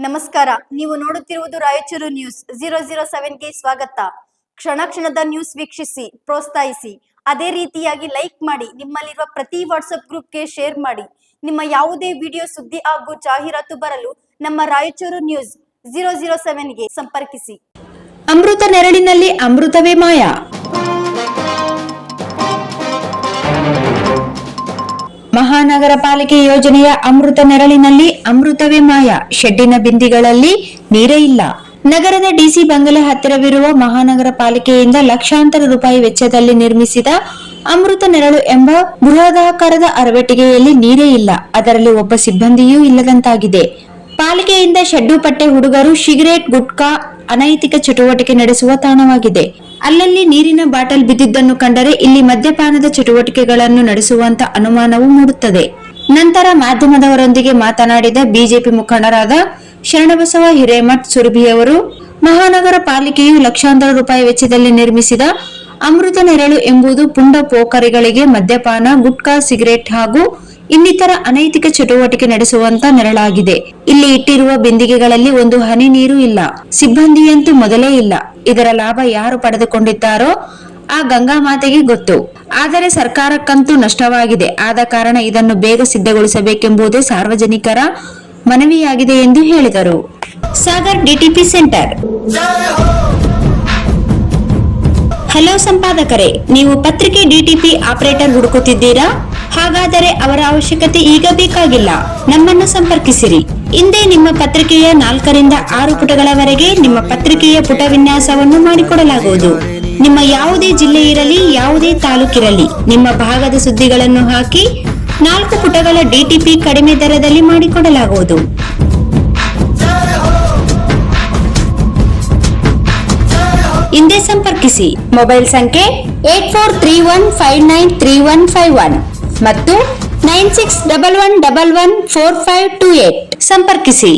ನಮಸ್ಕಾರ. ನೀವು ನೋಡುತ್ತಿರುವುದು ರಾಯಚೂರು ನ್ಯೂಸ್ 007ಗೆ ಸ್ವಾಗತ. ಕ್ಷಣ ಕ್ಷಣದ ನ್ಯೂಸ್ ವೀಕ್ಷಿಸಿ, ಪ್ರೋತ್ಸಾಹಿಸಿ. ಅದೇ ರೀತಿಯಾಗಿ ಲೈಕ್ ಮಾಡಿ, ನಿಮ್ಮಲ್ಲಿರುವ ಪ್ರತಿ ವಾಟ್ಸ್ಆಪ್ ಗ್ರೂಪ್ಗೆ ಶೇರ್ ಮಾಡಿ. ನಿಮ್ಮ ಯಾವುದೇ ವಿಡಿಯೋ, ಸುದ್ದಿ ಹಾಗೂ ಜಾಹೀರಾತು ಬರಲು ನಮ್ಮ ರಾಯಚೂರು ನ್ಯೂಸ್ 007ಗೆ ಸಂಪರ್ಕಿಸಿ. ಅಮೃತ ನೆರಳಿನಲ್ಲಿ ಅಮೃತವೇ ಮಾಯ. ಮಹಾನಗರ ಪಾಲಿಕೆ ಯೋಜನೆಯ ಅಮೃತ ನೆರಳಿನಲ್ಲಿ ಅಮೃತವೇ ಮಾಯ. ಶೆಡ್ಡಿನ ಬಿಂದಿಗಳಲ್ಲಿ ನೀರೇ ಇಲ್ಲ. ನಗರದ ಡಿಸಿ ಬಂಗಲೆ ಹತ್ತಿರವಿರುವ ಮಹಾನಗರ ಪಾಲಿಕೆಯಿಂದ ಲಕ್ಷಾಂತರ ರೂಪಾಯಿ ವೆಚ್ಚದಲ್ಲಿ ನಿರ್ಮಿಸಿದ ಅಮೃತ ನೆರಳು ಎಂಬ ಬೃಹದಾಕಾರದ ಅರವಟ್ಟಿಗೆಯಲ್ಲಿ ನೀರೇ ಇಲ್ಲ. ಅದರಲ್ಲಿ ಒಬ್ಬ ಸಿಬ್ಬಂದಿಯೂ ಇಲ್ಲದಂತಾಗಿದೆ. ಪಾಲಿಕೆಯಿಂದ ಶೆಡ್ಡು ಪಟ್ಟೆ ಹುಡುಗರು ಸಿಗರೇಟ್, ಗುಟ್ಕಾ, ಅನೈತಿಕ ಚಟುವಟಿಕೆ ನಡೆಸುವ ತಾಣವಾಗಿದೆ. ಅಲ್ಲಲ್ಲಿ ನೀರಿನ ಬಾಟಲ್ ಬಿದ್ದಿದ್ದನ್ನು ಕಂಡರೆ ಇಲ್ಲಿ ಮದ್ಯಪಾನದ ಚಟುವಟಿಕೆಗಳನ್ನು ನಡೆಸುವಂತ ಅನುಮಾನವೂ ಮೂಡುತ್ತದೆ. ನಂತರ ಮಾಧ್ಯಮದವರೊಂದಿಗೆ ಮಾತನಾಡಿದ ಬಿಜೆಪಿ ಮುಖಂಡರಾದ ಶರಣಬಸವ ಹಿರೇಮಠ್ ಸುರಭಿಯವರು, ಮಹಾನಗರ ಪಾಲಿಕೆಯು ಲಕ್ಷಾಂತರ ರೂಪಾಯಿ ವೆಚ್ಚದಲ್ಲಿ ನಿರ್ಮಿಸಿದ ಅಮೃತ ನೆರಳು ಎಂಬುದು ಪುಂಡ ಪೋಖರಿಗಳಿಗೆ ಮದ್ಯಪಾನ, ಗುಟ್ಕಾ, ಸಿಗರೇಟ್ ಹಾಗೂ ಇನ್ನಿತರ ಅನೈತಿಕ ಚಟುವಟಿಕೆ ನಡೆಸುವಂತ ನೆರಳಾಗಿದೆ. ಇಲ್ಲಿ ಇಟ್ಟಿರುವ ಬಿಂದಿಗೆಗಳಲ್ಲಿ ಒಂದು ಹನಿ ನೀರು ಇಲ್ಲ. ಸಿಬ್ಬಂದಿಯಂತೂ ಮೊದಲೇ ಇಲ್ಲ. ಇದರ ಲಾಭ ಯಾರು ಪಡೆದುಕೊಂಡಿದ್ದಾರೋ ಆ ಗಂಗಾ ಮಾತೆಗೆ ಗೊತ್ತು. ಆದರೆ ಸರ್ಕಾರಕ್ಕಂತೂ ನಷ್ಟವಾಗಿದೆ. ಆದ ಕಾರಣ ಇದನ್ನು ಬೇಗ ಸಿದ್ಧಗೊಳಿಸಬೇಕೆಂಬುದೇ ಸಾರ್ವಜನಿಕರ ಮನವಿಯಾಗಿದೆ ಎಂದು ಹೇಳಿದರು. Sagar DTP centre. ಹಲೋ ಸಂಪಾದಕರೇ, ನೀವು ಪತ್ರಿಕೆ ಡಿಟಿಪಿ ಆಪರೇಟರ್ ಹುಡುಕುತ್ತಿದ್ದೀರಾ? ಹಾಗಾದರೆ ಅವರ ಅವಶ್ಯಕತೆ ಈಗ ಬೇಕಾಗಿಲ್ಲ. ನಮ್ಮನ್ನು ಸಂಪರ್ಕಿಸಿರಿ. ಇಂದೇ ನಿಮ್ಮ ಪತ್ರಿಕೆಯ 4 ರಿಂದ 6 ಪುಟಗಳವರೆಗೆ ನಿಮ್ಮ ಪತ್ರಿಕೆಯ ಪುಟ ವಿನ್ಯಾಸವನ್ನು ಮಾಡಿಕೊಡಲಾಗುವುದು. ನಿಮ್ಮ ಯಾವುದೇ ಜಿಲ್ಲೆ ಇರಲಿ, ಯಾವುದೇ ತಾಲೂಕಿರಲಿ, ನಿಮ್ಮ ಭಾಗದ ಸುದ್ದಿಗಳನ್ನು ಹಾಕಿ 4 ಪುಟಗಳ ಡಿಟಿಪಿ ಕಡಿಮೆ ದರದಲ್ಲಿ ಮಾಡಿಕೊಡಲಾಗುವುದು. ಹಿಂದೆ ಸಂಪರ್ಕಿಸಿ. ಮೊಬೈಲ್ ಸಂಖ್ಯೆ 8431593151 ಮತ್ತು 9611114528 ಸಂಪರ್ಕಿಸಿ.